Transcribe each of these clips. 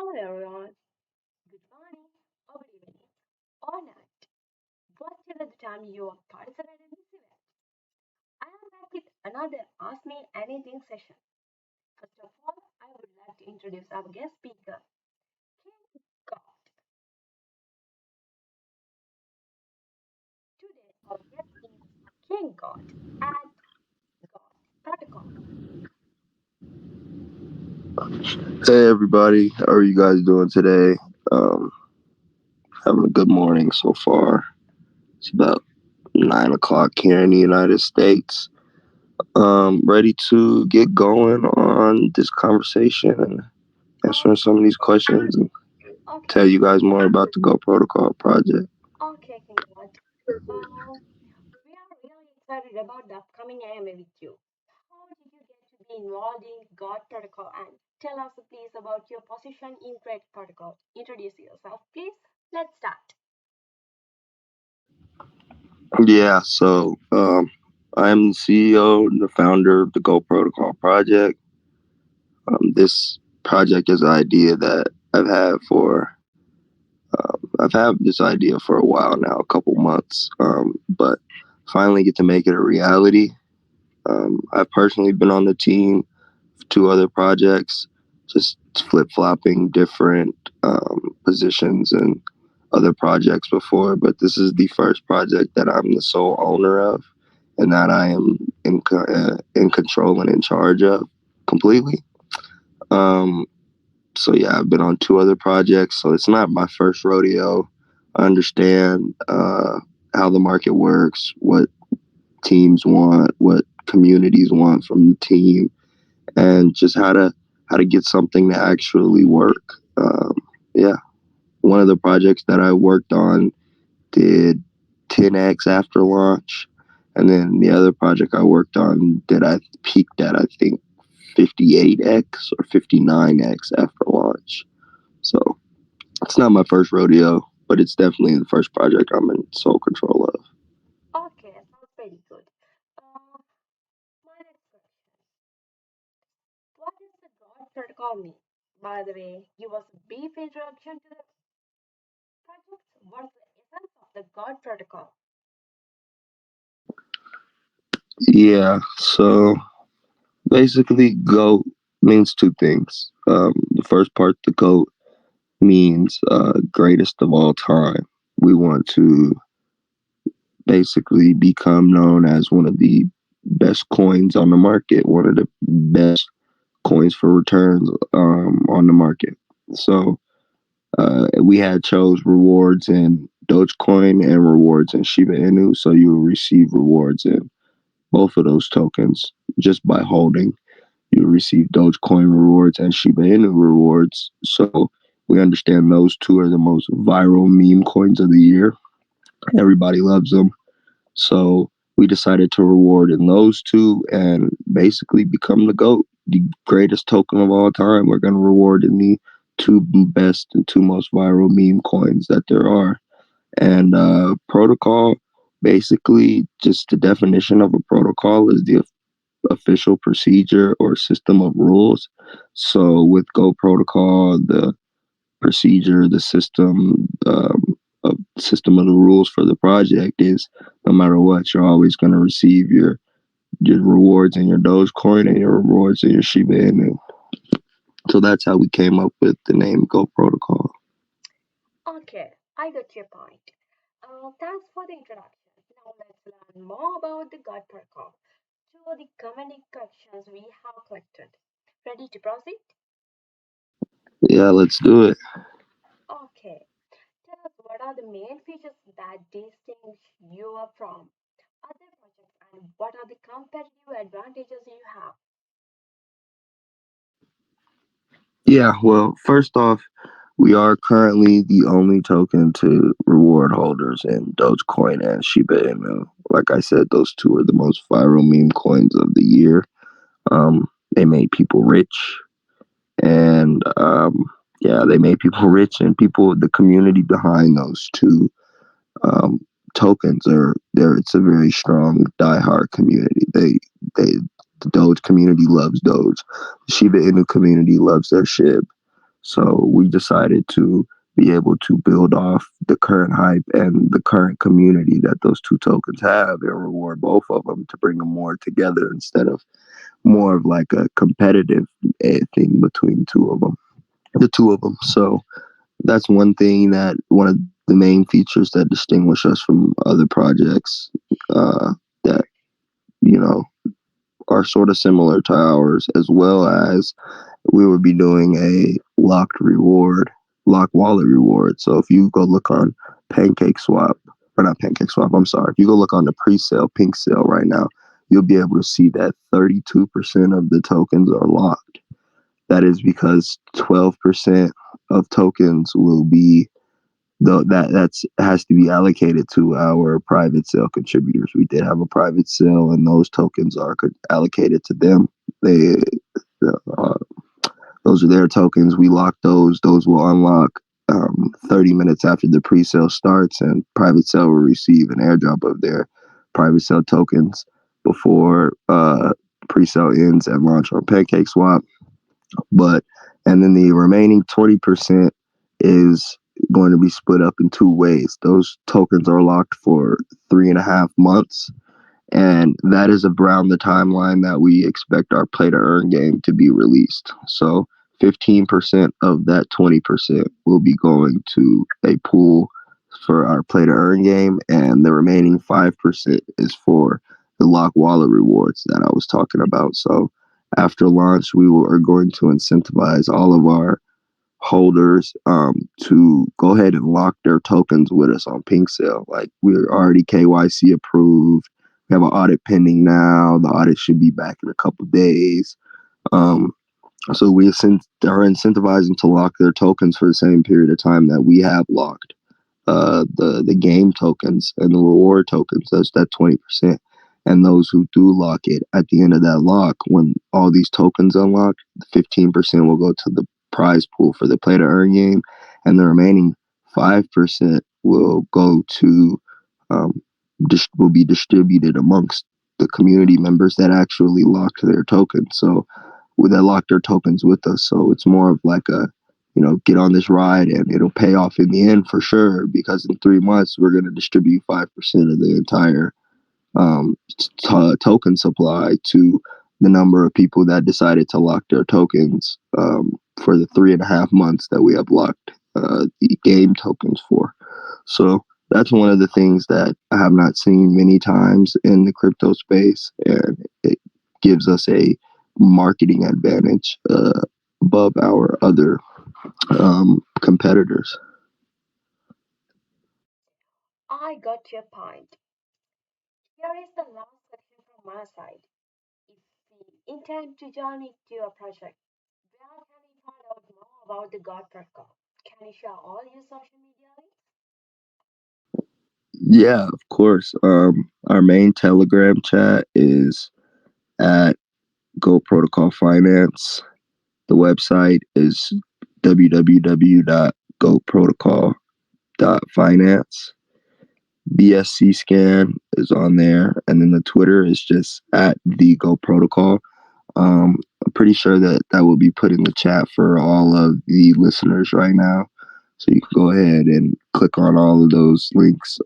Hello everyone. Good morning, or good evening, or night. Whatever the time you are participating in this event. I am back with another Ask Me Anything session. First of all, I would like to introduce our guest speaker, King God. Today, our guest is King God and God Protocol. Hey everybody, how are you guys doing today? Um, Having a good morning so far. It's about 9 o'clock here in the United States. Ready to get going on this conversation and answering Okay, some of these questions and okay, tell you guys more about the Go Protocol project. okay, King God. Uh, we are really excited about the upcoming AMA with you. How did you get to be involved in God Protocol? And tell us, please, about your position in Great Protocol. Introduce yourself, please. Let's start. Yeah, I'm the CEO and the founder of the Go Protocol project. This project is an idea that I've had this idea for a while now, a couple months, but finally get to make it a reality. I've personally been on the team for two other projects, just flip flopping different positions and other projects before, but this is the first project that I'm the sole owner of and that I am in control and in charge of completely. Um, so yeah, I've been on two other projects, so it's not my first rodeo. I understand how the market works, what teams want, what communities want from the team, and just how to get something to actually work. Yeah, one of the projects that I worked on did 10x after launch, and then the other project I worked on did I peaked at I think 58x or 59x after launch. So it's not my first rodeo, but it's definitely the first project I'm in sole control of. Okay, sounds very good. Uh, my next question. What does the God Protocol mean? By the way, give us a brief introduction to the project. What's the essence of the God Protocol? Yeah, so basically, GOAT means two things. The first part, the GOAT, means greatest of all time. We want to basically become known as one of the best coins on the market, one of the best coins for returns on the market. So we had chose rewards in Dogecoin and rewards in Shiba Inu. So you will receive rewards in both of those tokens just by holding. You receive Dogecoin rewards and Shiba Inu rewards. So we understand those two are the most viral meme coins of the year. Everybody loves them. So we decided to reward in those two and basically become the GOAT, the greatest token of all time. We're going to reward in the two best and two most viral meme coins that there are. And protocol, basically, just the definition of a protocol is the official procedure or system of rules. So with Go Protocol, the procedure, the system of the rules for the project is no matter what, you're always going to receive your rewards in your Dogecoin and your rewards in your Shiba Inu. So that's how we came up with the name Go Protocol. Okay, I got your point. Thanks for the introduction. Now let's learn more about the God Protocol through the commanding questions we have collected. Ready to proceed? Yeah, let's do it. Okay. Tell us what are the main features that distinguish you from other projects and what are the competitive advantages you have? Yeah, well, first off, we are currently the only token to reward holders in Dogecoin and Shiba Inu. Like I said, those two are the most viral meme coins of the year. They made people rich, and they made people rich, and people, the community behind those two um, tokens are there. It's a very strong, diehard community. The Doge community loves Doge. The Shiba Inu community loves their SHIB. So we decided to be able to build off the current hype and the current community that those two tokens have and reward both of them to bring them more together instead of more of like a competitive thing between the two of them. So that's one thing that one of the main features that distinguish us from other projects that you know are sort of similar to ours, as well as we would be doing a lock wallet reward. So if you go look on Pancake Swap, or not Pancake Swap, I'm sorry, if you go look on the pre-sale pink sale right now, you'll be able to see that 32% of the tokens are locked. That is because 12% of tokens will be though that's has to be allocated to our private sale contributors. We did have a private sale, and those tokens are allocated to them. They uh, those are their tokens. We lock those. Those will unlock 30 minutes after the pre-sale starts, and private sale will receive an airdrop of their private sale tokens before pre-sale ends at launch on PancakeSwap. But and then the remaining 20% is going to be split up in two ways. Those tokens are locked for 3.5 months, and that is around the timeline that we expect our play to earn game to be released. So 15% of that 20% will be going to a pool for our play to earn game, and the remaining 5% is for the lock wallet rewards that I was talking about. So after launch, are going to incentivize all of our holders to go ahead and lock their tokens with us on Pink Sale. Like, we're already KYC approved. We have an audit pending now. The audit should be back in a couple of days. Um, so we are incentivizing to lock their tokens for the same period of time that we have locked the game tokens and the reward tokens. That's that 20%. And those who do lock it at the end of that lock, when all these tokens unlock, 15% will go to the prize pool for the play to earn game, and the remaining 5% will go to will be distributed amongst the community members that actually locked their tokens. So that locked their tokens with us. So it's more of like a get on this ride and it'll pay off in the end for sure. Because in 3 months we're going to distribute 5% of the entire token supply to the number of people that decided to lock their tokens for the 3.5 months that we have locked the game tokens for. So that's one of the things that I have not seen many times in the crypto space, and it gives us a marketing advantage above our other competitors. I got your point. Here is the last question from my side. If we intend to join into your project, where can we find out more about the God protocol? Can you share all your social media links? Yeah, of course. Our main Telegram chat is at Go Protocol Finance. The website is www.goprotocol.finance. BSC scan is on there, and then the Twitter is just at the Go Protocol. I'm pretty sure that that will be put in the chat for all of the listeners right now, so you can go ahead and click on all of those links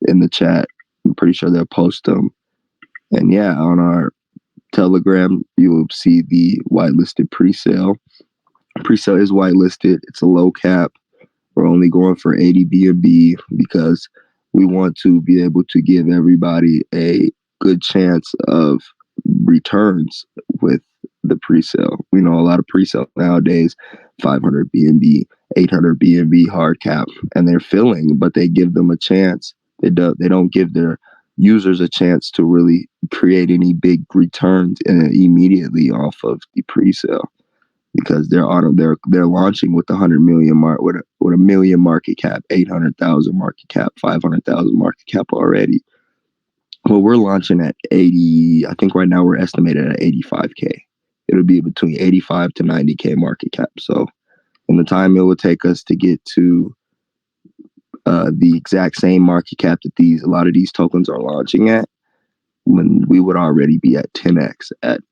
in the chat. I'm pretty sure they'll post them. And yeah, on our Telegram, you will see the whitelisted pre-sale. Pre-sale is whitelisted. It's a low cap. We're only going for 80 BNB because we want to be able to give everybody a good chance of returns with the pre-sale. We know a lot of pre-sale nowadays, 500 BNB, 800 BNB hard cap, and they're filling, but they give them a chance. They don't give their users a chance to really create any big returns immediately off of the pre-sale, because they're launching with 100 million with a million market cap, 800,000 market cap, 500,000 market cap already. Well, we're launching at 80. I think right now we're estimated at 85K. It'll be between 85 to 90K market cap. So in the time it will take us to get to the exact same market cap that a lot of these tokens are launching at, when we would already be at 10x at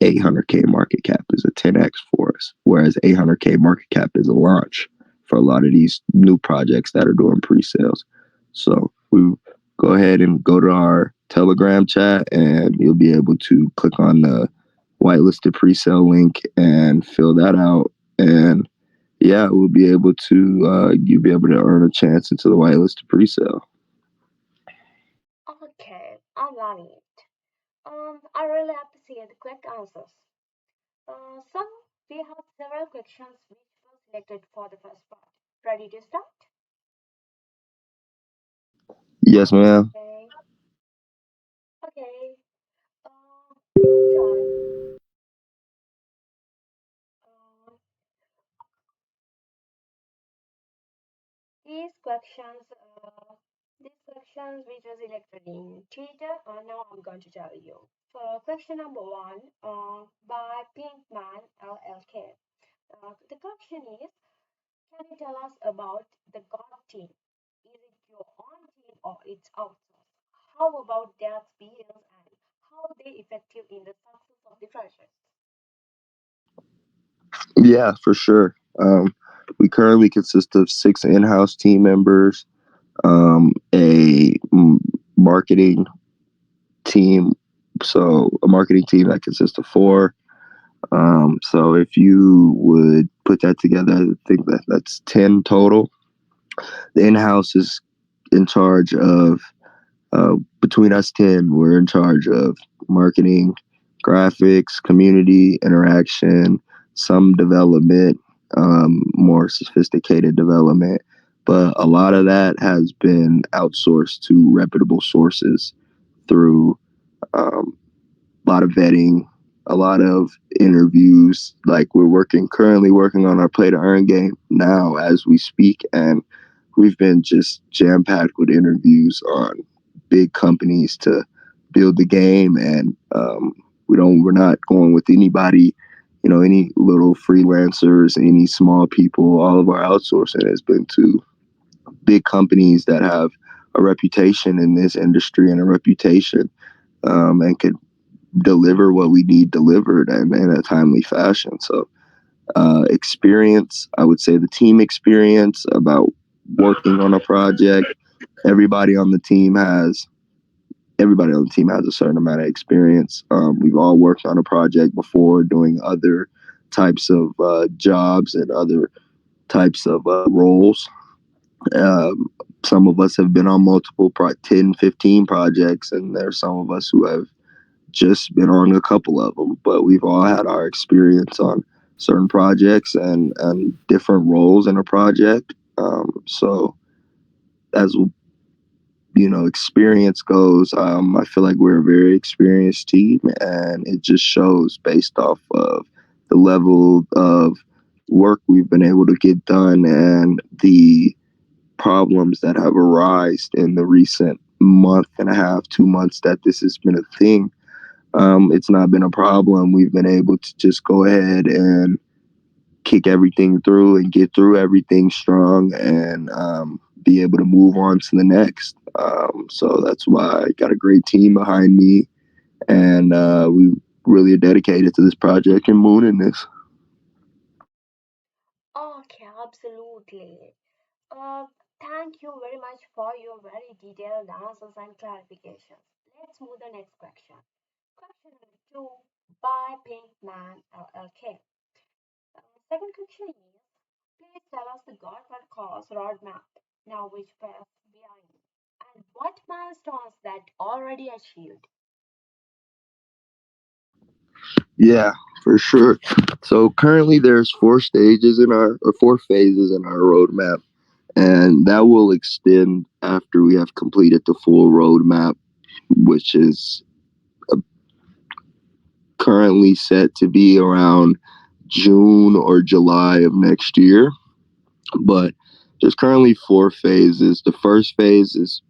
800K market cap is a 10x for us, whereas 800K market cap is a launch for a lot of these new projects that are doing pre-sales. So we go ahead and go to our Telegram chat, and you'll be able to click on the whitelisted pre-sale link and fill that out. And yeah, we'll be able to you'll be able to earn a chance into the whitelisted pre-sale. Okay, I'm loving it. I really appreciate the quick answers. So we have several questions which were selected for the first part. Ready to start? Yes, ma'am. Okay. Okay. John, uh, these questions, uh, these questions which was elected in Twitter, now I'm going to tell you. For question number one, by Pinkman LLK. The question is, can you tell us about the God team? Is it your own team or it's outsourced? How about their experience and how they effective in the success of the project? Yeah, for sure. We currently consist of 6 in-house team members, a marketing team, so a marketing team that consists of 4. So if you would put that together, I think that's 10 total. The in-house is in charge of between us 10, we're in charge of marketing, graphics, community interaction, some development, more sophisticated development. But a lot of that has been outsourced to reputable sources through um, a lot of vetting, a lot of interviews. Like we're currently working on our play to earn game now as we speak, and we've been just jam packed with interviews on big companies to build the game, and we're not going with anybody, any little freelancers, any small people. All of our outsourcing has been to big companies that have a reputation in this industry and a reputation, and could deliver what we need delivered and in a timely fashion. So experience, I would say the team experience about working on a project. Everybody on the team has everybody on the team has a certain amount of experience. We've all worked on a project before, doing other types of jobs and other types of roles. Um, some of us have been on multiple 10, 15 projects, and there's some of us who have just been on a couple of them, but we've all had our experience on certain projects and different roles in a project. So as experience goes, I feel like we're a very experienced team, and it just shows based off of the level of work we've been able to get done and the problems that have arisen in the recent month and a half, 2 months that this has been a thing. It's not been a problem. We've been able to just go ahead and kick everything through and get through everything strong and be able to move on to the next. So that's why I got a great team behind me, and we really are dedicated to this project and mooning this. Okay, absolutely. Uh, Thank you very much for your very detailed answers and clarifications. Let's move the next question. Question number two by Pinkman LLK. Second question is, please tell us the Godward course roadmap, now which path we are in, and what milestones that already achieved. Yeah, for sure. So currently there's 4 stages in our or 4 phases in our roadmap, and that will extend after we have completed the full roadmap, which is currently set to be around June or July of next year. But there's currently 4 phases. The first phase is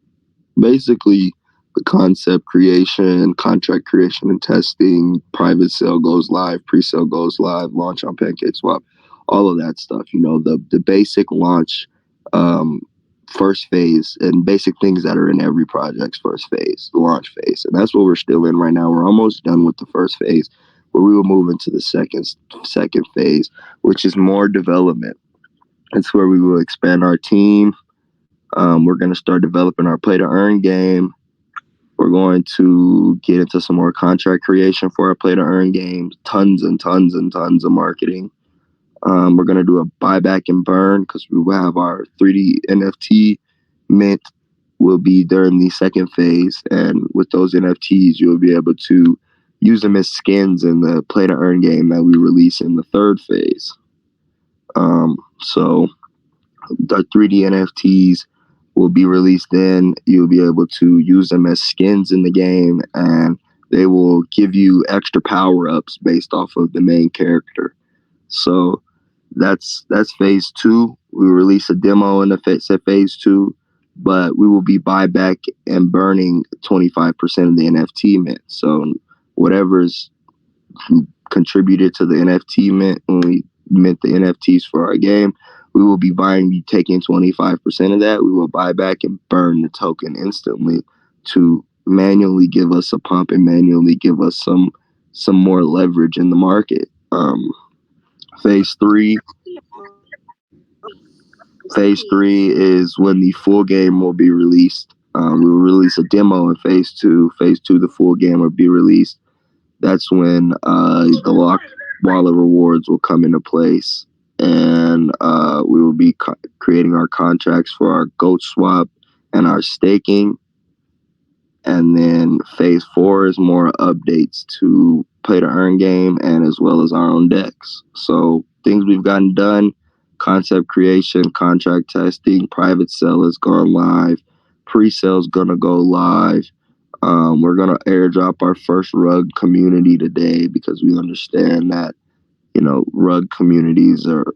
basically the concept creation, contract creation and testing, private sale goes live, pre-sale goes live, launch on PancakeSwap, all of that stuff. The basic launch um, first phase and basic things that are in every project's first phase, the launch phase. And that's what we're still in right now. We're almost done with the first phase. where we will move into the second phase, which is more development. It's where we will expand our team. We're going to start developing our play to earn game. We're going to get into some more contract creation for our play to earn games, tons and tons and tons of marketing. We're going to do a buyback and burn because we will have our 3D NFT mint will be during the second phase. And with those NFTs, you'll be able to use them as skins in the play to earn game that we release in the third phase. So the 3D NFTs will be released then. You'll be able to use them as skins in the game, and they will give you extra power ups based off of the main character. So that's phase two. We release a demo in the phase two, but we will be buyback and burning 25% of the NFT mint. So whatever's contributed to the NFT mint when we mint the NFTs for our game, we will be taking 25% of that. We will buy back and burn the token instantly to manually give us a pump and manually give us some more leverage in the market. Phase three Phase three is when the full game will be released. We will release a demo in phase two. Phase two, the full game will be released. That's when the lock wallet rewards will come into place, and we will be creating our contracts for our goat swap and our staking. And then phase four is more updates to play to earn game and as well as our own decks. So things we've gotten done: concept creation, contract testing, private sale is gone live, pre-sale's gonna go live. We're gonna airdrop our first rug community today because we understand that rug communities are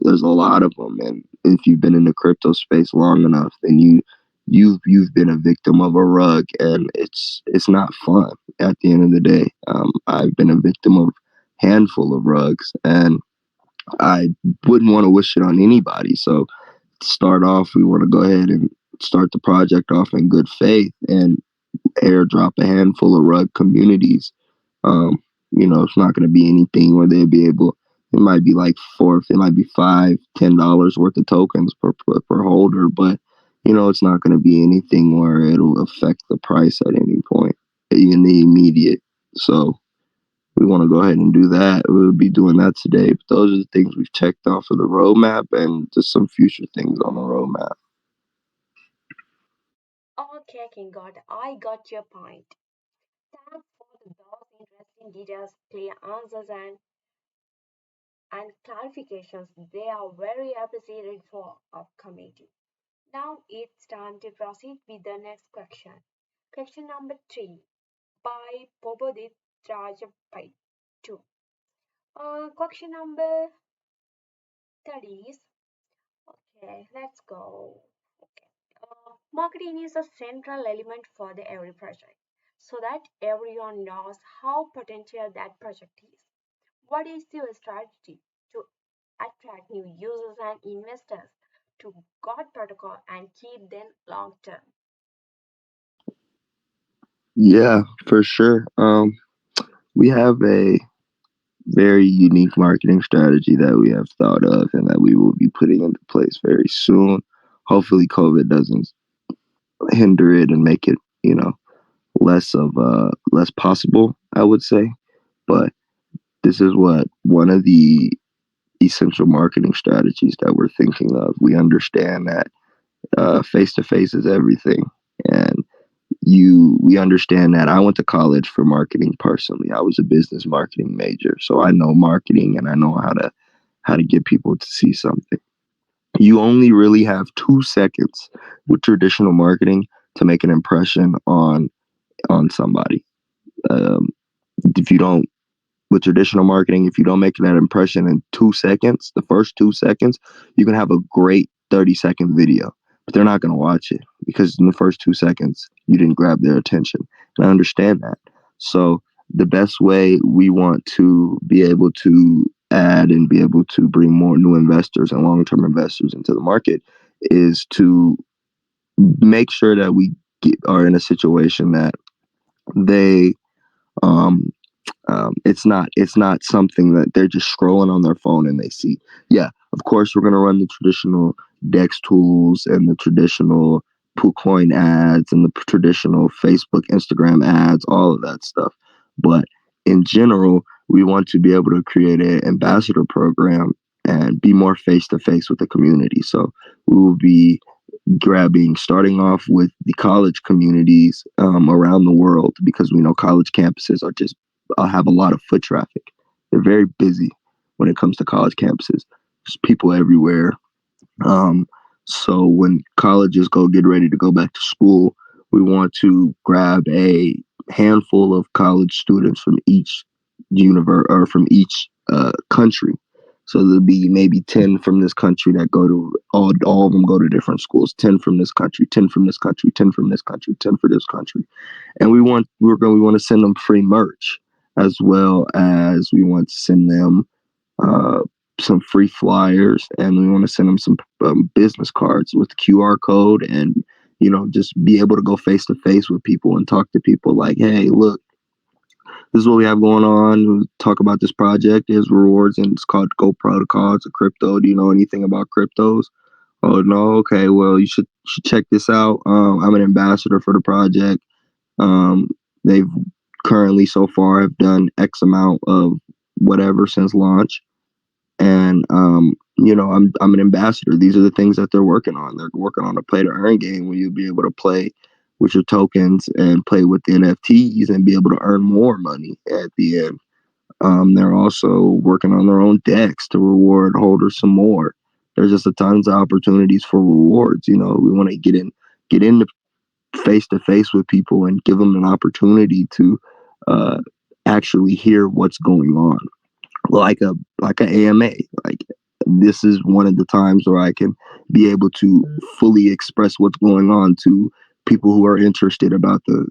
there's a lot of them, and if you've been in the crypto space long enough, then you've been a victim of a rug, and it's not fun at the end of the day. I've been a victim of handful of rugs, and I wouldn't want to wish it on anybody. So to start off, we want to go ahead and start the project off in good faith and airdrop a handful of rug communities. um, it's not going to be anything where they'll be able. It might be like it might be $5, $10 worth of tokens per holder, but it's not going to be anything where it'll affect the price at any point in the immediate. So we want to go ahead and do that. We'll be doing that today. But those are the things we've checked off of the roadmap, and just some future things on the roadmap. Okay, King God, I got your point. Thanks for those interesting details, clear answers, and clarifications. They are very appreciated for our committee. Now it's time to proceed with the next question. Question number 3 by Pobodit Rajapai 2. Question number 30 is okay, let's go. Okay. Marketing is a central element for the every project so that everyone knows how potential that project is. What is your strategy to attract new users and investors to God protocol and keep them long term? Yeah, for sure. We have a very unique marketing strategy that we have thought of and that we will be putting into place very soon. Hopefully, COVID doesn't hinder it and make it, less possible, I would say. But this is what one of the essential marketing strategies that we're thinking of. We understand that face to face is everything, and we understand that. I went to college for marketing personally. I was a business marketing major, so I know marketing and I know how to get people to see something. You only really have 2 seconds with traditional marketing to make an impression on somebody. Um, if you don't With traditional marketing, if you don't make that impression in 2 seconds, the first 2 seconds, you can have a great 30-second video, but they're not going to watch it because in the first 2 seconds, you didn't grab their attention. And I understand that. So the best way we want to be able to add and be able to bring more new investors and long-term investors into the market is to make sure that we are in a situation that they um, It's not something that they're just scrolling on their phone and they see. Yeah, of course we're gonna run the traditional Dex tools and the traditional PooCoin ads and the traditional Facebook, Instagram ads, all of that stuff. But in general, we want to be able to create an ambassador program and be more face to face with the community. So we will be starting off with the college communities around the world, because we know college campuses are just have a lot of foot traffic. They're very busy when it comes to college campuses. There's people everywhere. Um, so when colleges get ready to go back to school, we want to grab a handful of college students from each from each country. So there'll be maybe 10 from this country that go to all of them go to different schools. 10 from this country, 10 from this country, 10 from this country, 10 for this country, and we want to send them free merch, as well as we want to send them uh, some free flyers, and we want to send them some business cards with the QR code, and just be able to go face to face with people and talk to people like, hey, look, this is what we have going on. We talk about this project. There's rewards, and it's called Go Protocol. It's a crypto. Do you know anything about cryptos? Oh no, okay. Well, you should check this out. I'm an ambassador for the project. Um, they've currently so far have done X amount of whatever since launch, and I'm an ambassador. These are the things that they're working on. They're working on a play to earn game where you'll be able to play with your tokens and play with the NFTs and be able to earn more money at the end. They're also working on their own decks to reward holders some more. There's just a tons of opportunities for rewards. We want to get in face to face with people and give them an opportunity to uh, actually hear what's going on, like a AMA. Like, this is one of the times where I can be able to fully express what's going on to people who are interested about the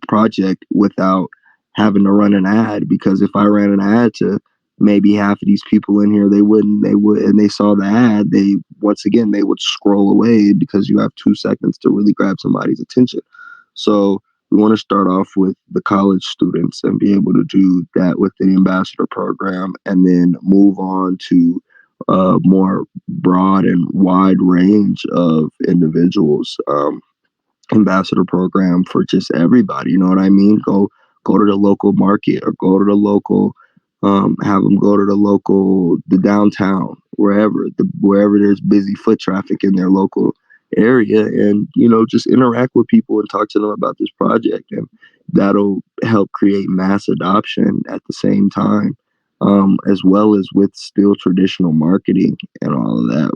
project without having to run an ad. Because if I ran an ad to maybe half of these people in here, they would, and they saw the ad, they would scroll away, because you have 2 seconds to really grab somebody's attention. So we want to start off with the college students and be able to do that with the ambassador program, and then move on to a more broad and wide range of individuals. Ambassador program for just everybody. You know what I mean? Go to the local market, or go to the local, have them go to the downtown, wherever there's busy foot traffic in their local area, and just interact with people and talk to them about this project, and that'll help create mass adoption at the same time, as well as with still traditional marketing and all of that.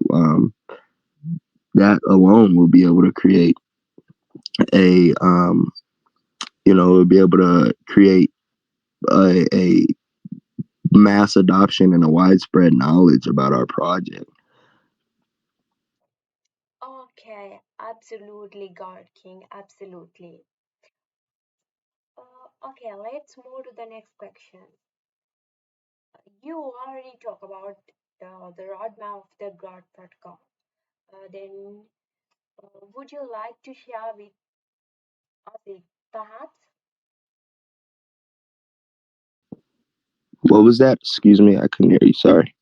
That alone will be able to create a we'll be able to create a mass adoption and a widespread knowledge about our project. Okay, absolutely, God King, absolutely. Okay, let's move to the next question. You already talk about the roadmap of the God protocol. Then, would you like to share with us it, perhaps? What was that? Excuse me, I couldn't hear you. Sorry.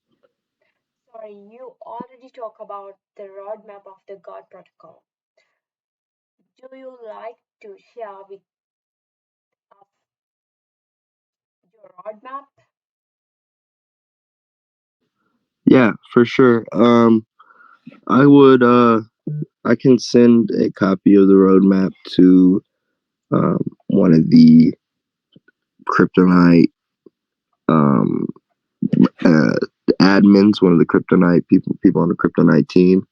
Sorry, you already talk about the roadmap of the God protocol. Do you like to share with us your roadmap? Yeah, for sure. I would. I can send a copy of the roadmap to one of the CryptoNite um, uh, admins, one of the CryptoNite people on the CryptoNite team.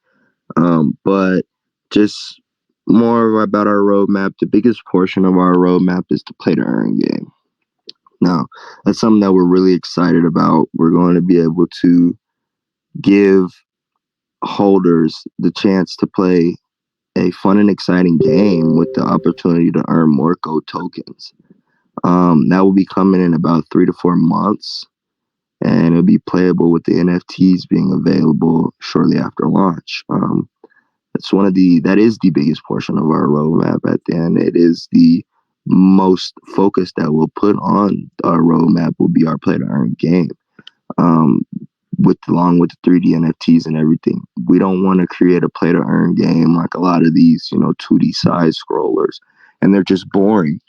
But just more about our roadmap. The biggest portion of our roadmap is the play to earn game. Now, that's something that we're really excited about. We're going to be able to give holders the chance to play a fun and exciting game with the opportunity to earn more gold tokens. That will be coming in about 3 to 4 months, and it'll be playable with the NFTs being available shortly after launch. That is the biggest portion of our roadmap. At the end, it is the most focus that we'll put on our roadmap will be our play to earn game. Um, with along with the 3D NFTs and everything. We don't want to create a play to earn game like a lot of these, 2D side scrollers, and they're just boring.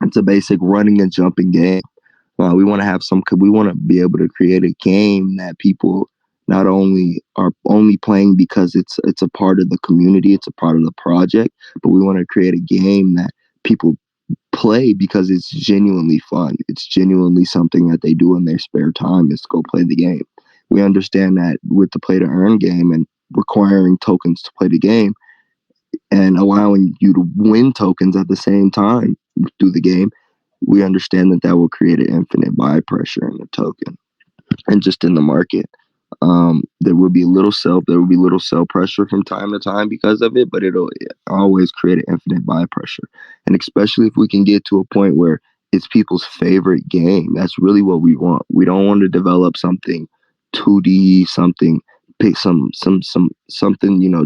It's a basic running and jumping game. We want to have some. We want to be able to create a game that people not only are only playing because it's a part of the community, it's a part of the project, but we want to create a game that people play because it's genuinely fun. It's genuinely something that they do in their spare time is to go play the game. We understand that with the play to earn game and requiring tokens to play the game and allowing you to win tokens at the same time through the game, we understand that that will create an infinite buy pressure in the token and just in the market. There will be little sell pressure from time to time because of it, but it'll always create an infinite buy pressure. And especially if we can get to a point where it's people's favorite game, that's really what we want. We don't want to develop something 2D, something pick something,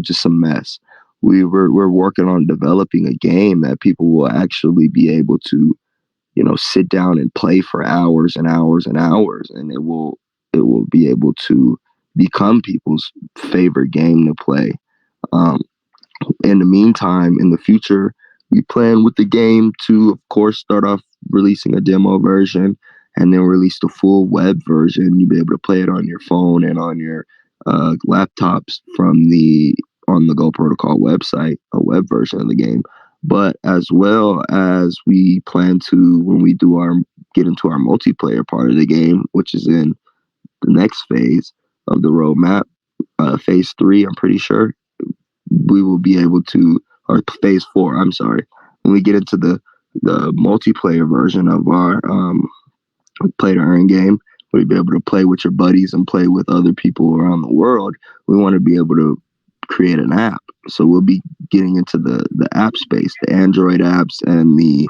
just some mess. We're working on developing a game that people will actually be able to sit down and play for hours and hours and hours, and it will be able to become people's favorite game to play. Um, in the meantime, in the future, we plan with the game to, of course, start off releasing a demo version and then release the full web version. You'll be able to play it on your phone and on your laptops from the on the Go Protocol website, a web version of the game. But as well as we plan to, when we do our get into our multiplayer part of the game, which is in the next phase of the roadmap, phase three, I'm pretty sure we will be able to, or phase four, I'm sorry, when we get into the multiplayer version of our play to earn game, where you be able to play with your buddies and play with other people around the world. We want to be able to create an app. So we'll be getting into the app space, the Android apps and the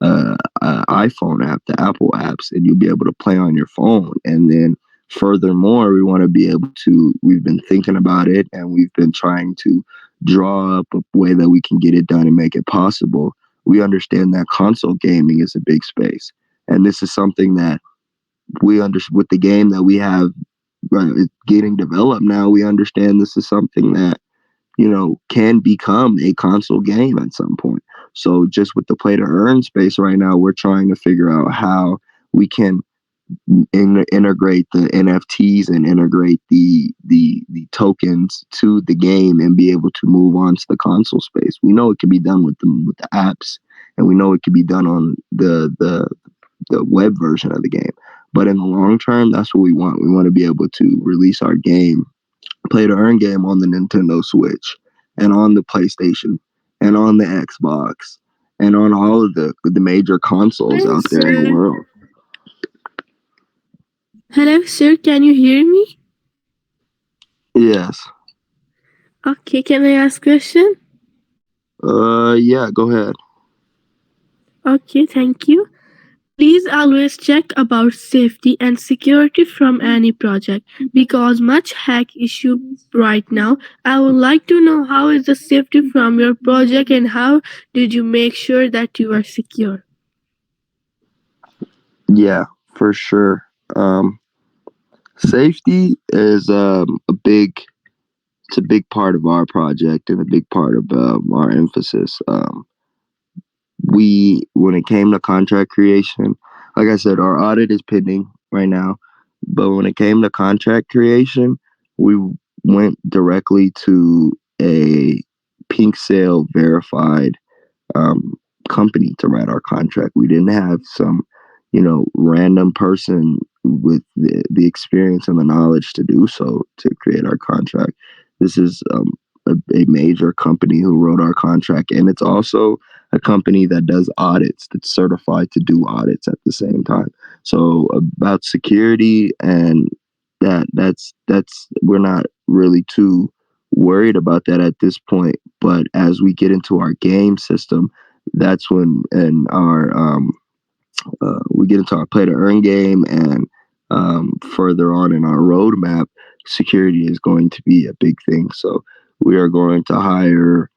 iPhone app, the Apple apps, and you'll be able to play on your phone. And then furthermore, we want to be able to, we've been thinking about it and we've been trying to draw up a way that we can get it done and make it possible. We understand that console gaming is a big space. And this is something that with the game that we have getting developed now, we understand this is something that can become a console game at some point. So just with the play to earn space right now, we're trying to figure out how we can integrate the NFTs and integrate the tokens to the game and be able to move on to the console space. We know it can be done with the apps, and we know it can be done on the web version of the game. But in the long term, that's what we want. We want to be able to release our game, play to earn game on the Nintendo Switch and on the PlayStation and on the Xbox and on all of the major consoles Hello, out there in the sir. world. Hello, sir. Can you hear me? Yes. Okay, can I ask question? Yeah, go ahead. Okay, thank you. Please always check about safety and security from any project because much hack issue right now. I would like to know how is the safety from your project and how did you make sure that you are secure? Yeah, for sure. Safety is it's a big part of our project and a big part of our emphasis. When it came to contract creation, like I said, our audit is pending right now, but when it came to contract creation, we went directly to a pink sale verified um, company to write our contract. We didn't have some random person with the experience and the knowledge to do so to create our contract. This is a major company who wrote our contract, and it's also a company that does audits, that's certified to do audits at the same time. So about security and that's we're not really too worried about that at this point. But as we get into our game system, that's when and our we get into our play to earn game and further on in our roadmap, security is going to be a big thing. So we are going to hire,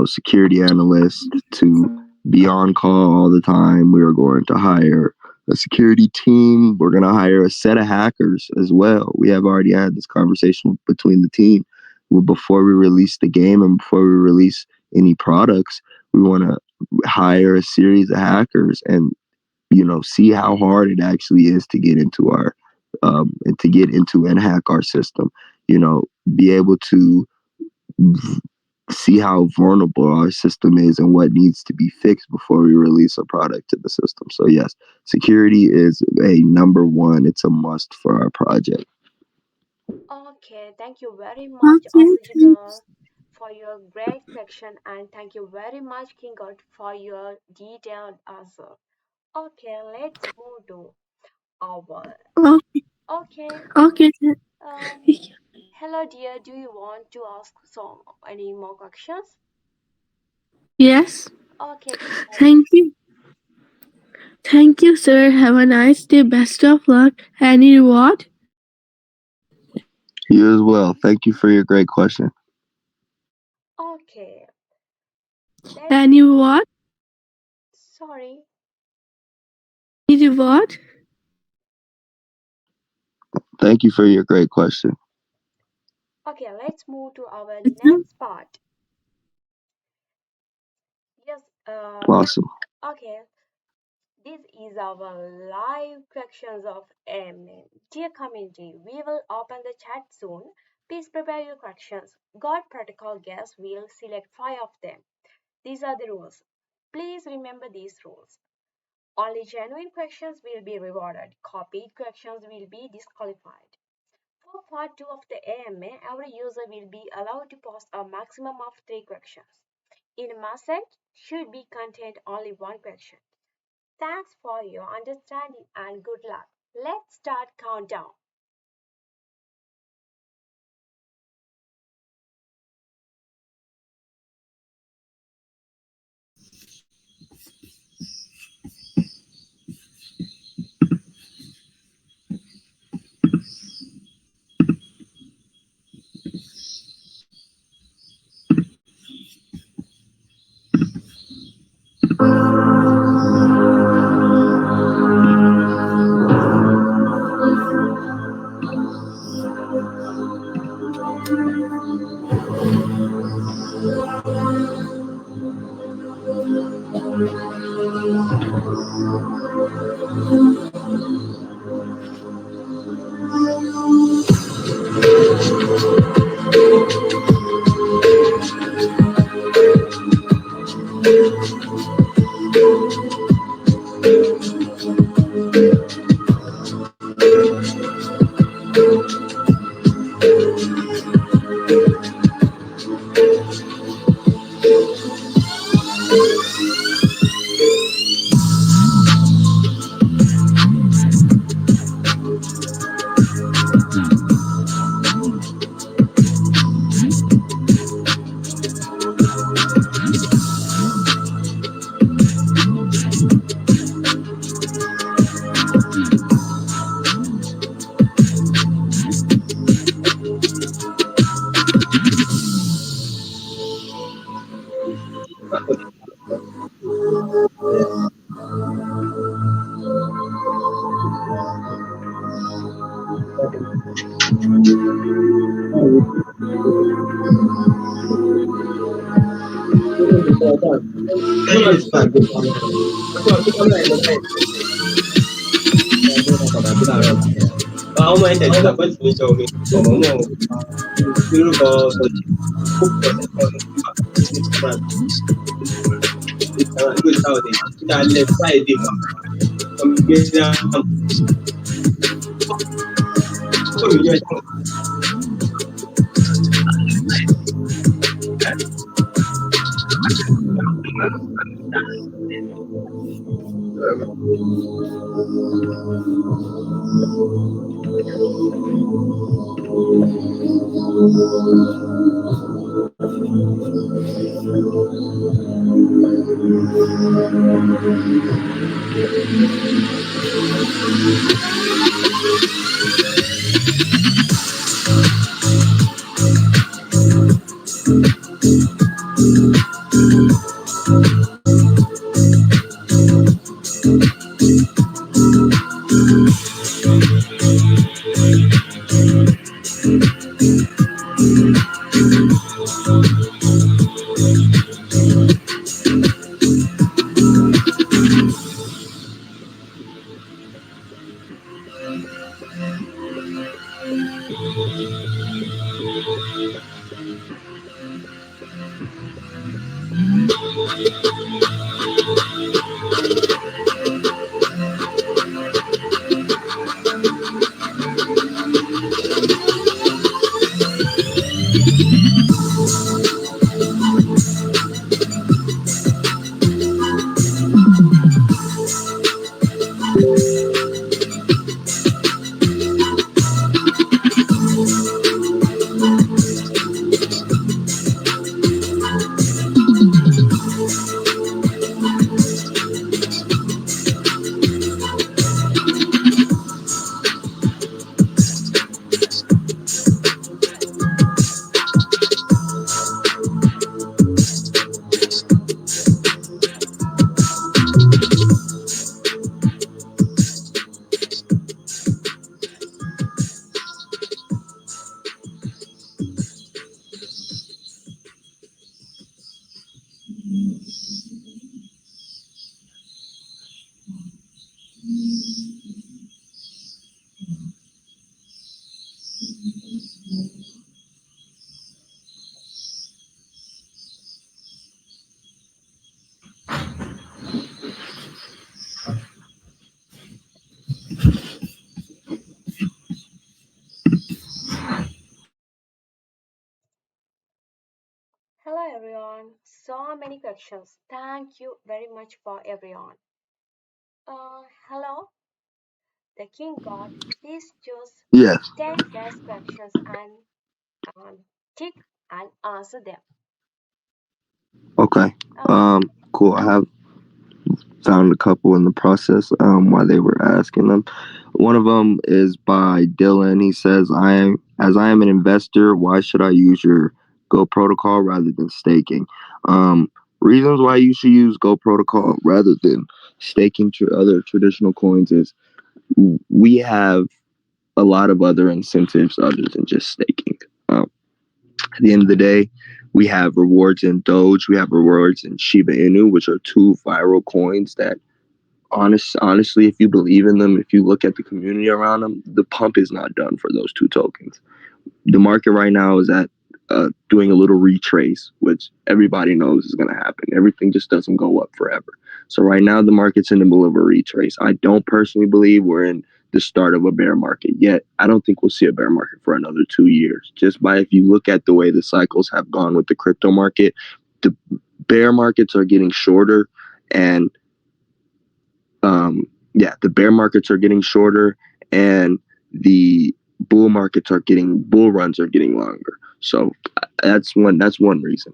security analysts to be on call all the time. We are going to hire a security team. We're going to hire a set of hackers as well. We have already had this conversation between the team. Well, before we release the game and before we release any products, we want to hire a series of hackers and see how hard it actually is to get into our and to get into and hack our system. Be able to see how vulnerable our system is and what needs to be fixed before we release a product to the system. So yes, security is a number one. It's a must for our project. Okay, thank you very much, Okay, Digital, for your great question, and thank you very much, Kingot, for your detailed answer. Okay, let's move to our. okay, Okay, okay. um, hello, dear. Do you want to ask some any more questions? Yes. Okay, go ahead. Thank you. Thank you, sir. Have a nice day. Best of luck. Any reward? You as well. Thank you for your great question. Okay, let's. Any reward? Sorry. Any reward? Thank you for your great question. Okay, let's move to our Mhm. next part. Yes. Awesome. Okay. This is our live questions of AMA. Dear community, we will open the chat soon. Please prepare your questions. God Protocol guests will select 5 of them. These are the rules. Please remember these rules. Only genuine questions will be rewarded. Copied questions will be disqualified. For part 2 of the AMA, every user will be allowed to post a maximum of 3 questions. In a message should be contained only one question. Thanks for your understanding and good luck. Let's start countdown. Àwọn ọmọ ẹ̀tẹ̀ nígbà pẹ́ tì mí jọ mi ọ̀mọ̀ mọ̀ lórúkọ púpọ̀ ẹ̀kọ́ ìgbé sáwọ́dẹ̀ níta alẹ́ Friday mà ọ̀gbẹ́dá púpọ̀ mi yọ ẹ̀sán. Hello everyone. So many questions. Thank you very much for everyone. Hello, the King God. Please choose Yes. 10 best questions and tick and answer them. Okay. Uh, Cool. I have found a couple in the process while they were asking them. One of them is by Dylan. He says, I am an investor, why should I use your Go protocol rather than staking?" Reasons why you should use Go protocol rather than staking to other traditional coins is we have a lot of other incentives other than just staking. At the end of the day, we have rewards in Doge, we have rewards in Shiba Inu, which are two viral coins that honestly, if you believe in them, if you look at the community around them, the pump is not done for those two tokens. The market right now is at doing a little retrace, which everybody knows is going to happen. Everything just doesn't go up forever. So right now, the market's in the middle of a retrace. I don't personally believe we're in the start of a bear market yet. I don't think we'll see a bear market for another 2 years. Just by if you look at the way the cycles have gone with the crypto market, the bear markets are getting shorter, and um, yeah, the bear markets are getting shorter, and the bull runs are getting longer. So that's one reason.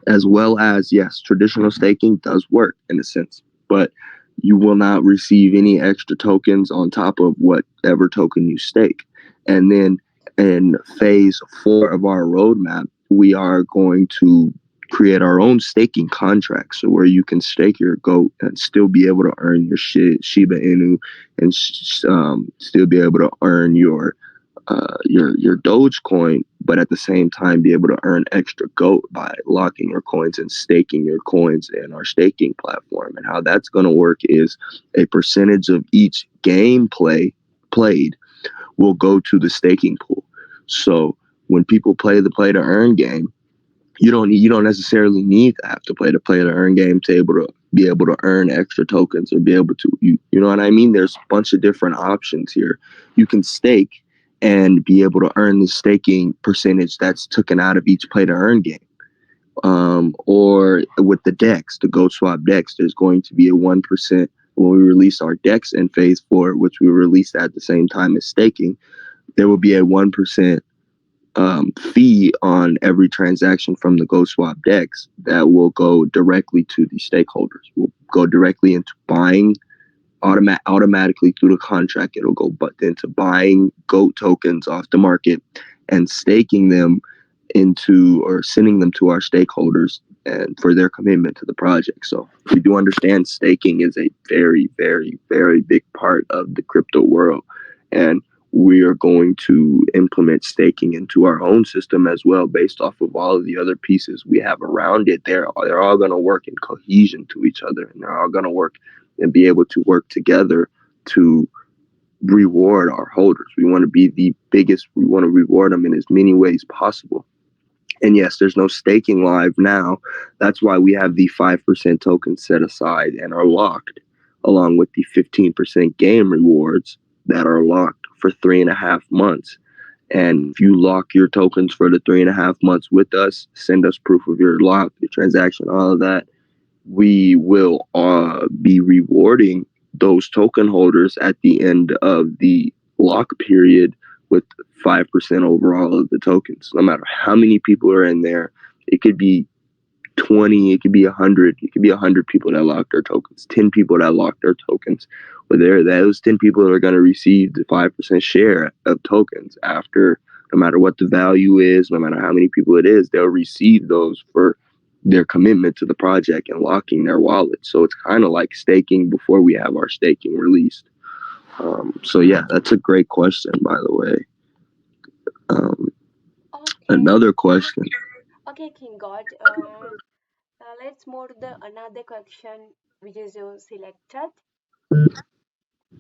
As well as, yes, traditional staking does work in a sense, but you will not receive any extra tokens on top of whatever token you stake. And then in phase 4 of our roadmap, we are going to create our own staking contract, so where you can stake your goat and still be able to earn your Shiba Inu, and still be able to earn your Dogecoin, but at the same time be able to earn extra GOAT by locking your coins and staking your coins in our staking platform. And how that's going to work is a percentage of each played will go to the staking pool. So when people play the play to earn game, you don't necessarily need to have to play to earn game to be able to earn extra tokens, or be able to, you know what I mean? There's a bunch of different options here. You can stake and be able to earn the staking percentage that's taken out of each play to earn game. Or with the DEX, the Goat Swap DEX, there's going to be a 1% when we release our DEX in phase 4, which we released at the same time as staking. There will be a 1% fee on every transaction from the Go Swap DEX that will go directly to the stakeholders. Will go directly into buying automatically through the contract. It'll go but into buying GOAT tokens off the market and staking them into, or sending them to our stakeholders and for their commitment to the project. So we do understand staking is a very, very, very big part of the crypto world. And we are going to implement staking into our own system as well, based off of all of the other pieces we have around it. They're all going to work in cohesion to each other, and they're all going to work and be able to work together to reward our holders. We want to be the biggest. We want to reward them in as many ways possible. And yes, there's no staking live now. That's why we have the 5% tokens set aside and are locked, along with the 15% game rewards that are locked for 3.5 months. And if you lock your tokens for the 3.5 months with us, send us proof of your lock, the transaction, all of that. We will be rewarding those token holders at the end of the lock period with 5% overall of the tokens. No matter how many people are in there, it could be 20, it could be 100, it could be 100 people that lock their tokens, 10 people that lock their tokens. But those 10 people are going to receive the 5% share of tokens after, no matter what the value is, no matter how many people it is, they'll receive those for their commitment to the project and locking their wallet. So it's kind of like staking before we have our staking released. So yeah, that's a great question, by the way. Um, Okay, Another question. okay, King God. Let's move to the another question which is selected.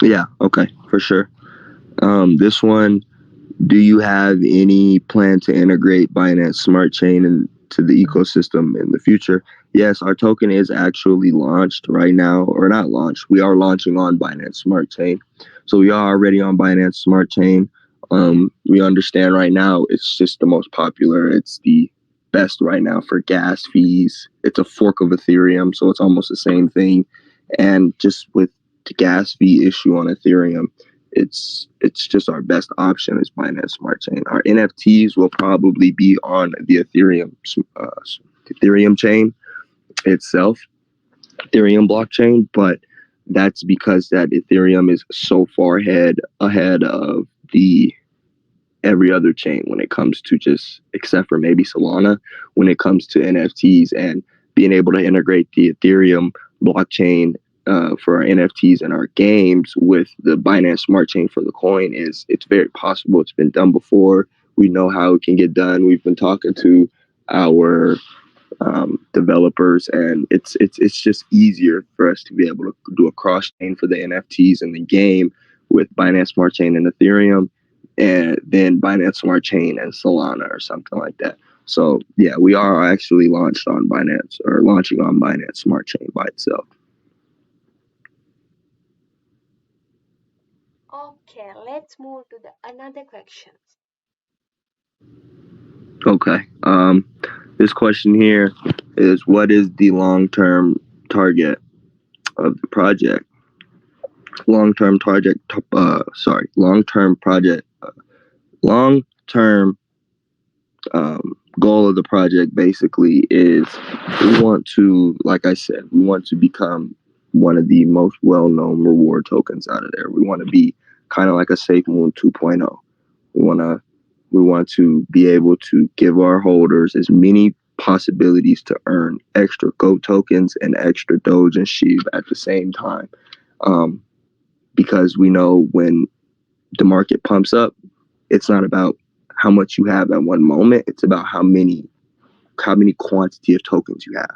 Yeah, okay, for sure. This one, do you have any plan to integrate Binance Smart Chain into the ecosystem in the future? Yes, our token is actually launched right now, or not launched. We are launching on Binance Smart Chain. So we are already on Binance Smart Chain. We understand right now it's just the most popular. It's the best right now for gas fees. It's a fork of Ethereum, so it's almost the same thing. And just with the gas fee issue on Ethereum, it's just our best option is Binance Smart Chain. Our NFTs will probably be on the Ethereum chain itself, Ethereum blockchain, but that's because that Ethereum is so far ahead of the every other chain when it comes to, just except for maybe Solana, when it comes to NFTs and being able to integrate the Ethereum blockchain for our NFTs and our games with the Binance Smart Chain for the coin it's very possible. It's been done before. We know how it can get done. We've been talking to our developers, and it's just easier for us to be able to do a cross chain for the NFTs in the game with Binance Smart Chain and Ethereum, and then Binance Smart Chain and Solana or something like that. So yeah, we are actually launching on Binance Smart Chain by itself. Okay, let's move to the another questions. Okay. This question here is, what is the long-term target of the project? Long-term project. Long-term project. Long-term goal of the project basically is, we want to, like I said, we want to become one of the most well-known reward tokens out of there. We want to be kind of like a SafeMoon 2.0. We want to we want to be able to give our holders as many possibilities to earn extra GOAT tokens and extra Doge and SHIB at the same time. Um, because we know when the market pumps up, it's not about how much you have at one moment. It's about how many quantity of tokens you have.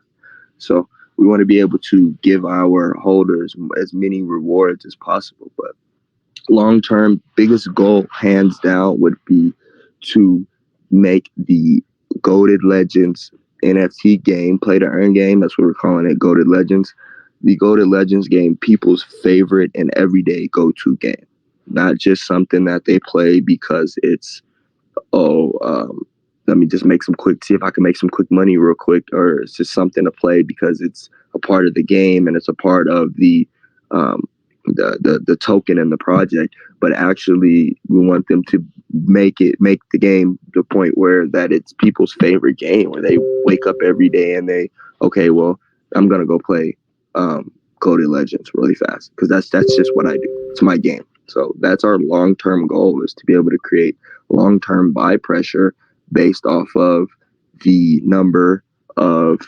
So we want to be able to give our holders as many rewards as possible. But long term, biggest goal, hands down, would be to make the Goated Legends NFT game, play to earn game. That's what we're calling it, Goated Legends. The Goated Legends game, people's favorite and everyday go to game. Not just something that they play because it's, oh, let me just make some quick, see if I can make some quick money real quick, or it's just something to play because it's a part of the game and it's a part of the token and the project. But actually, we want them to make the game the point where that it's people's favorite game, where they wake up every day and they, okay, well, I'm gonna go play Coded Legends really fast because that's just what I do. It's my game. So that's our long term goal, is to be able to create long term buy pressure based off of the number of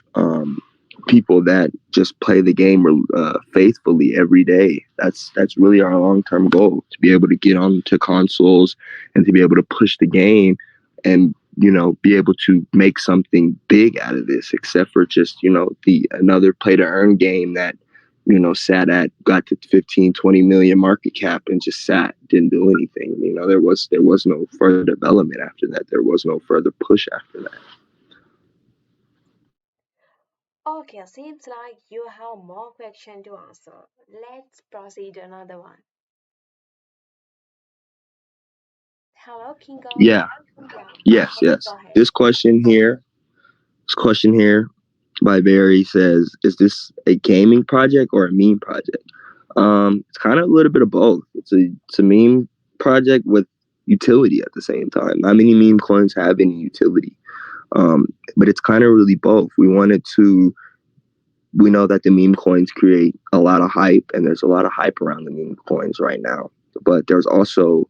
people that just play the game faithfully every day. That's really our long term goal, to be able to get onto consoles and to be able to push the game and be able to make something big out of this, except for just the another play to earn game that sat at got to 15-20 million market cap and just sat, didn't do anything. There was no further development after that. There was no further push after that. Okay, seems like you have more question to answer. Let's proceed another one. Hello, Kingo. Yeah. Yeah, Yes, okay, yes. go ahead. This question here by Barry says, is this a gaming project or a meme project? It's kind of a little bit of both. It's a meme project with utility at the same time. Not many meme coins have any utility. But it's kind of really both. We know that the meme coins create a lot of hype, and there's a lot of hype around the meme coins right now. But there's also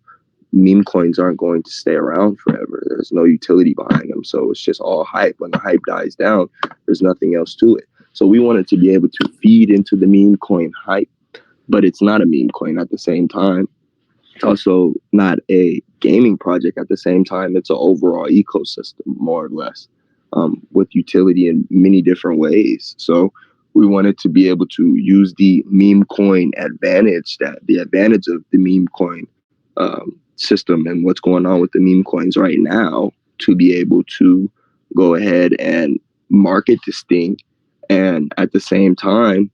meme coins aren't going to stay around forever. There's no utility behind them. So it's just all hype. When the hype dies down, there's nothing else to it. So we wanted to be able to feed into the meme coin hype, but it's not a meme coin at the same time. It's also not a gaming project at the same time. It's an overall ecosystem, more or less, with utility in many different ways. So we wanted to be able to use the meme coin advantage, that the advantage of the meme coin system and what's going on with the meme coins right now, to be able to go ahead and market this thing, and at the same time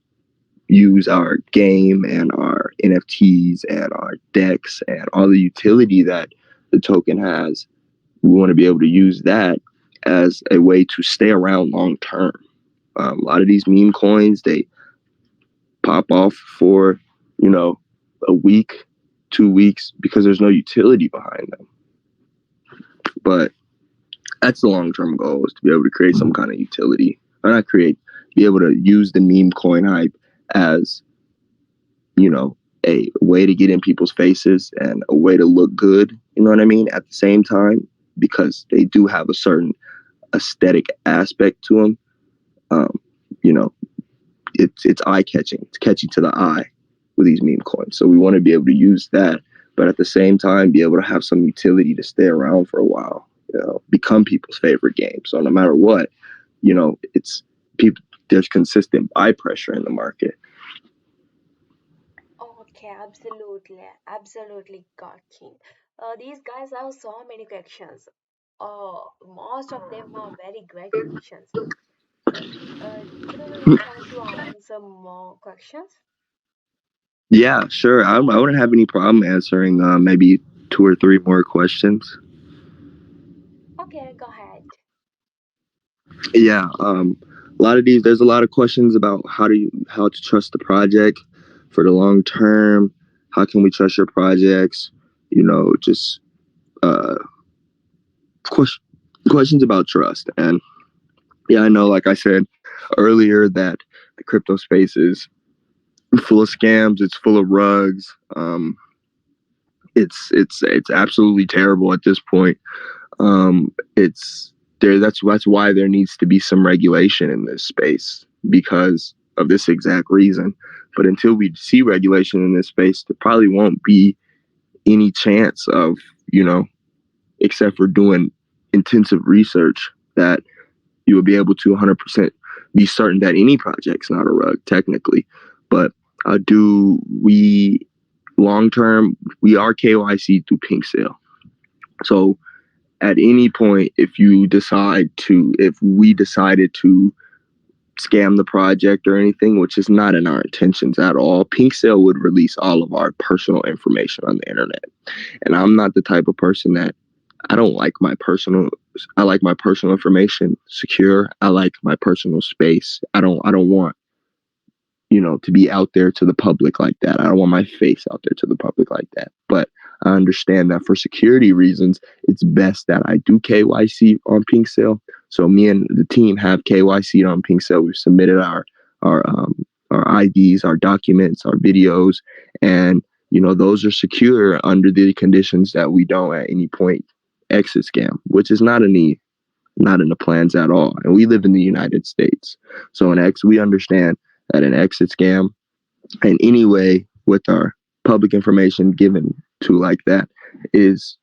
use our game and our NFTs and our decks and all the utility that the token has. We want to be able to use that as a way to stay around long term. A lot of these meme coins, they pop off for, a week, 2 weeks, because there's no utility behind them. But that's the long term goal, is to be able to create some kind of utility, or not create, be able to use the meme coin hype as a way to get in people's faces and a way to look good, you know what I mean, at the same time, because they do have a certain aesthetic aspect to them. Um, you know, it's eye catching, it's catchy to the eye with these meme coins. So we want to be able to use that, but at the same time, be able to have some utility to stay around for a while, become people's favorite game. So no matter what, it's people. There's consistent buy pressure in the market. Okay, absolutely, absolutely got King. These guys have so many questions. Most of them are very great questions. Do you want to answer more questions? Yeah, sure. I wouldn't have any problem answering maybe two or three more questions. Okay, go ahead. Yeah, a lot of these. There's a lot of questions about how to trust the project for the long term. How can we trust your projects? Just uh, ques- questions about trust. And yeah, I know, like I said earlier, that the crypto space is full of scams. It's full of rugs. It's absolutely terrible at this point. It's there. That's why there needs to be some regulation in this space, because of this exact reason. But until we see regulation in this space, there probably won't be any chance of, except for doing intensive research, that you will be able to 100% be certain that any project's not a rug technically. But do we long term, we are KYC through Pink Sale. So at any point, if we decided to scam the project or anything, which is not in our intentions at all, Pink Sale would release all of our personal information on the internet. And I'm not the type of person that, I don't like I like my personal information secure. I like my personal space. I don't want to be out there to the public like that. I don't want my face out there to the public like that. But I understand that for security reasons, it's best that I do KYC on Pink Sale. So me and the team have KYC on Pink Sale. We've submitted our our IDs, our documents, our videos, and those are secure under the conditions that we don't at any point exit scam, which is not a need. not in the plans at all. And we live in the United States. So we understand that an exit scam in any way with our public information given to like that is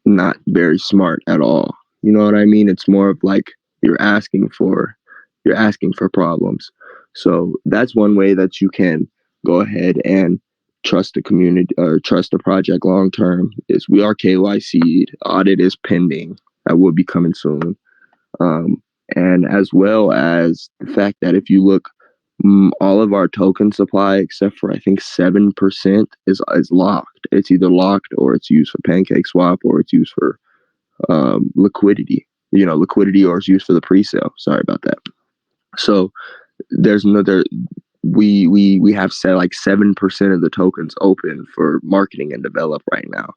not very smart at all. You know what I mean? It's more of like you're asking for you're asking for problems. So that's one way that you can go ahead and trust the community or trust the project long term is we are KYC'd. Audit is pending. That will be coming soon. Um, and as well as the fact that if you look, all of our token supply, except for I think 7%, is locked. It's either locked or it's used for Pancake Swap or it's used for liquidity. Liquidity or it's used for the pre-sale. Sorry about that. So there's another. We have set like 7% of the tokens open for marketing and develop right now.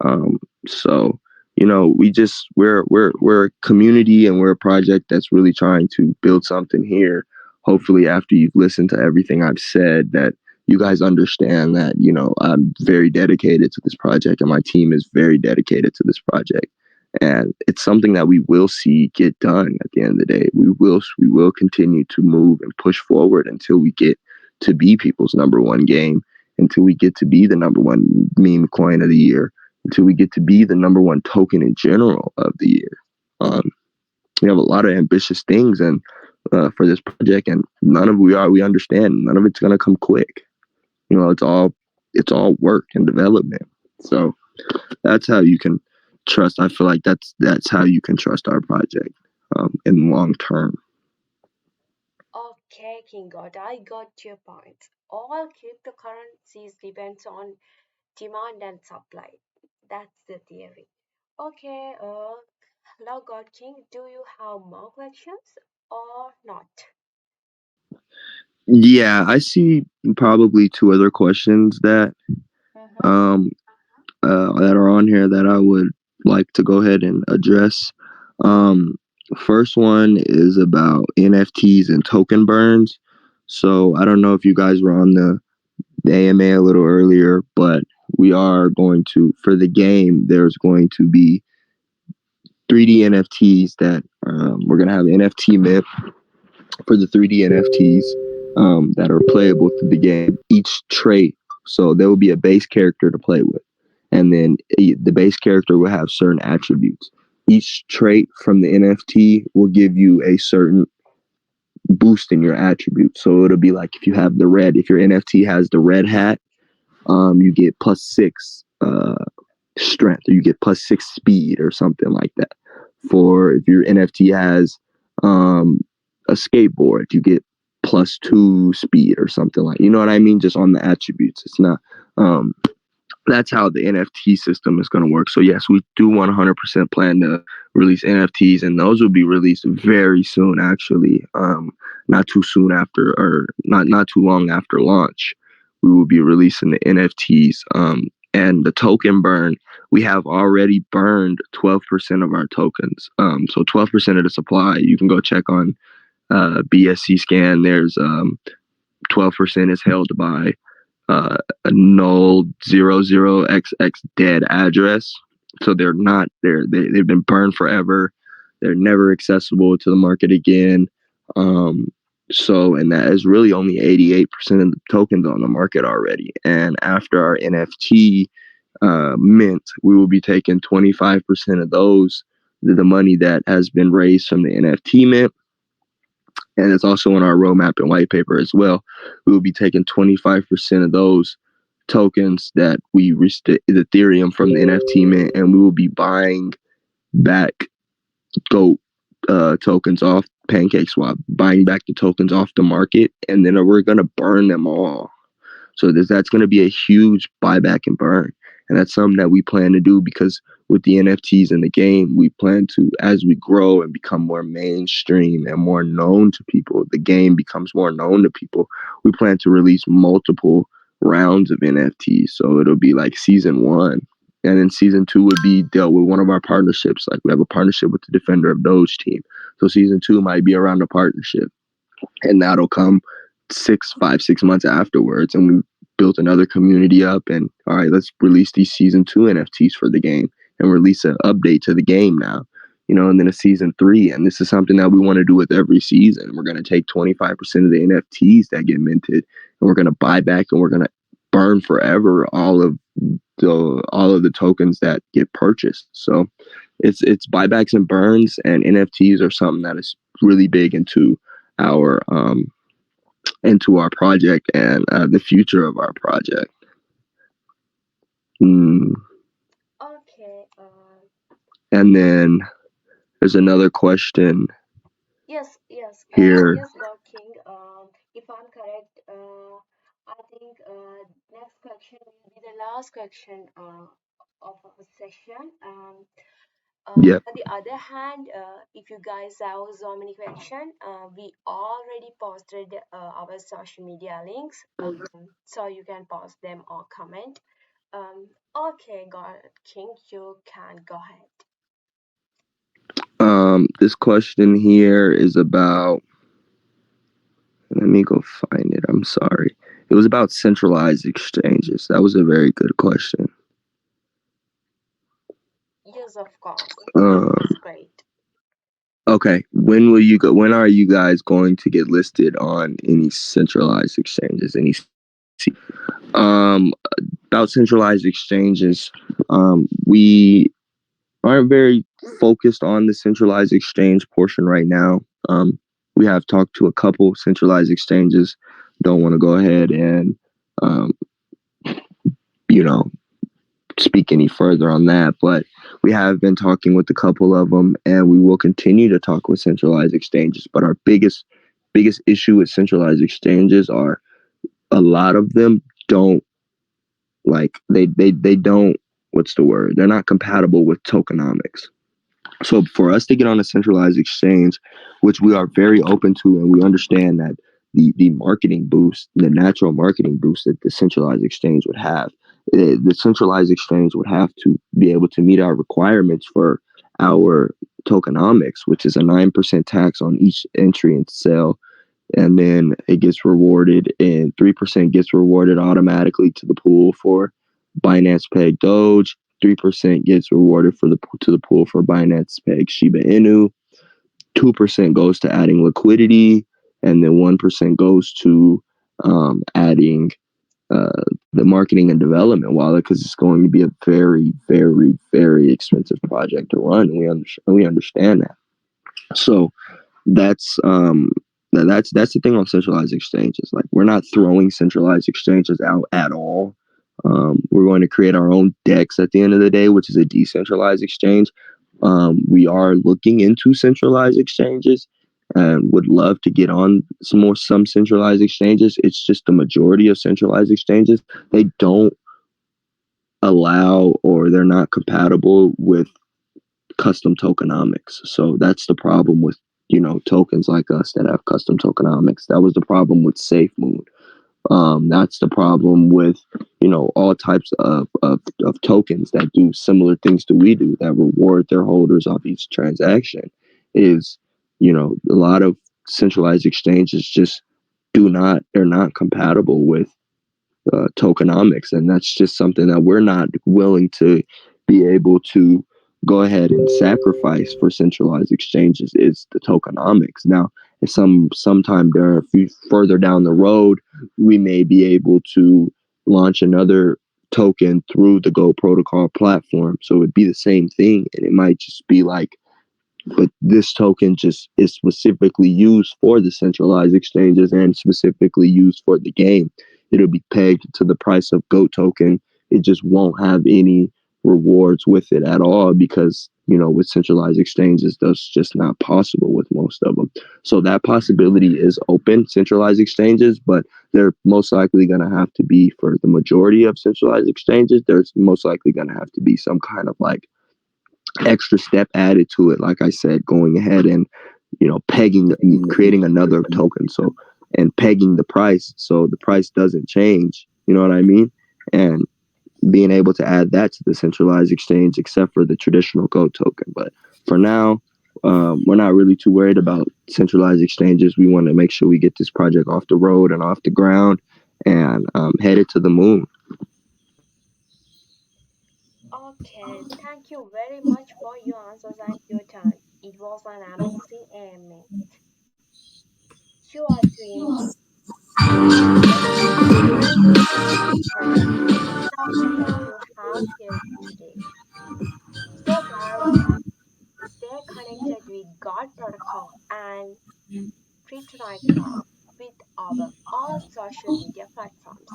Um, so we're a community and we're a project that's really trying to build something here. Hopefully, after you've listened to everything I've said, that you guys understand that I'm very dedicated to this project and my team is very dedicated to this project. And it's something that we will see get done at the end of the day. We will continue to move and push forward until we get to be people's number one game, until we get to be the number one meme coin of the year, until we get to be the number one token in general of the year. We have a lot of ambitious things and for this project, and none of we understand none of it's gonna come quick. It's all work and development. So that's how you can trust. I feel like that's how you can trust our project in long term. Okay, King God, I got your point. All cryptocurrencies depends on demand and supply. That's the theory. Okay, now God King, do you have more questions or not? Yeah, I see probably two other questions Mm-hmm. um that are on here that I would like to go ahead and address. Um, First one is about NFTs and token burns. So I don't know if you guys were on the AMA a little earlier, but we are going to, for the game, there's going to be 3D NFTs that we're going to have NFT myth for the 3D NFTs that are playable through the game. Each trait, so there will be a base character to play with, and then the base character will have certain attributes. Each trait from the NFT will give you a certain boost in your attributes. So it'll be like if your NFT has the red hat, you get +6 strength, or you get +6 speed, or something like that. For if your NFT has a skateboard, you get +2 speed or something like. You know what I mean? Just on the attributes. It's not. That's how the NFT system is going to work. So yes, we do 100% plan to release NFTs, and those will be released very soon. Actually, not too soon after, or not too long after launch, we will be releasing the NFTs. And the token burn, we have already burned 12% of our tokens. So 12% of the supply. You can go check on BSC scan. There's 12% is held by a null 00XX dead address. So they've been burned forever. They're never accessible to the market again. And that is really only 88% of the tokens on the market already. And after our NFT mint, we will be taking 25% of the money that has been raised from the NFT mint, and it's also in our roadmap and white paper as well. We will be taking 25% of those tokens that we reached the Ethereum from the NFT mint, and we will be buying back GOAT tokens off Pancake Swap, buying back the tokens off the market, and then we're gonna burn them all. So that's going to be a huge buyback and burn. And that's something that we plan to do, because with the NFTs in the game, we plan to, as we grow and become more mainstream and more known to people, the game becomes more known to people. We plan to release multiple rounds of NFTs. So it'll be like season one. And then season two would be dealt with one of our partnerships. Like we have a partnership with the Defender of Doge team. So season two might be around a partnership, and that'll come 6 months afterwards, and we built another community up, and all right, let's release these season 2 NFTs for the game and release an update to the game now. and then a season 3. And this is something that we want to do with every season. We're going to take 25% of the NFTs that get minted, and we're going to buy back, and we're going to burn forever all of the tokens that get purchased. So it's buybacks and burns, and NFTs are something that is really big our into our project and the future of our project. Mm. Okay. And then there's another question Yes, yes, here. yes, God King. If I'm correct, I think next question will be the last question of our session. Yep. On the other hand, if you guys have so many questions, we already posted our social media links, so you can post them or comment. Okay, God King, you can go ahead. This question here is about, let me go find it. I'm sorry. It was about centralized exchanges. That was a very good question. Yes, of course. Um, It's great. okay. When are you guys going to get listed on any centralized exchanges? Um, about centralized exchanges, we aren't very focused on the centralized exchange portion right now. We have talked to a couple centralized exchanges. Don't want to go ahead and um, you know speak any further on that, but we have been talking with a couple of them, and we will continue to talk with centralized exchanges. But our biggest issue with centralized exchanges are a lot of them don't they don't, what's the word? They're not compatible with tokenomics. So for us to get on a centralized exchange, which we are very open to, and we understand that the marketing boost, the natural marketing boost that the centralized exchange would have, the centralized exchange would have to be able to meet our requirements for our tokenomics, which is a 9% tax on each entry and sale, and then it gets rewarded, and 3% gets rewarded automatically to the pool for Binance Peg Doge. 3% gets rewarded to the pool for Binance Peg Shiba Inu. 2% goes to adding liquidity, and then 1% goes to adding the marketing and development wallet, because it's going to be a very, very, very expensive project to run. And we understand that. So that's the thing on centralized exchanges. Like, we're not throwing centralized exchanges out at all. We're going to create our own DEX at the end of the day, which is a decentralized exchange. We are looking into centralized exchanges and would love to get on some centralized exchanges. It's just the majority of centralized exchanges, they don't allow, or they're not compatible with custom tokenomics. So that's the problem with tokens like us that have custom tokenomics. That was the problem with SafeMoon. That's the problem with all types of tokens that do similar things to we do, that reward their holders off each transaction. Is a lot of centralized exchanges just they're not compatible with tokenomics, and that's just something that we're not willing to be able to go ahead and sacrifice for centralized exchanges, is the tokenomics. Now, if sometime there, a few further down the road, we may be able to launch another token through the Go Protocol platform, so it'd be the same thing, and it might just be like, but this token just is specifically used for the centralized exchanges and specifically used for the game. It'll be pegged to the price of GOAT token. It just won't have any rewards with it at all, because with centralized exchanges, that's just not possible with most of them. So that possibility is open, centralized exchanges, but they're most likely going to have to be, for the majority of centralized exchanges, there's most likely going to have to be some kind of like extra step added to it, like I said, going ahead and pegging, creating another token, so, and pegging the price so the price doesn't change, you know what I mean, and being able to add that to the centralized exchange, except for the traditional Go token. But for now, we're not really too worried about centralized exchanges. We want to make sure we get this project off the road and off the ground, and headed to the moon. Okay, thank you very much for your answers and your time. It was an amazing AMA. You are doing excellent and correct with the points you have shared today. So, guys, stay connected with God Protocol and CryptoNite Club with our all social media platforms.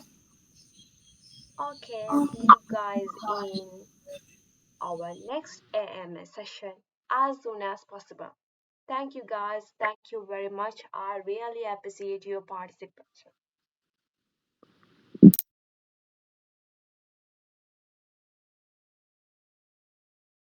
Okay, see you guys in our next AMA session as soon as possible. Thank you guys. Thank you very much. I really appreciate your participation.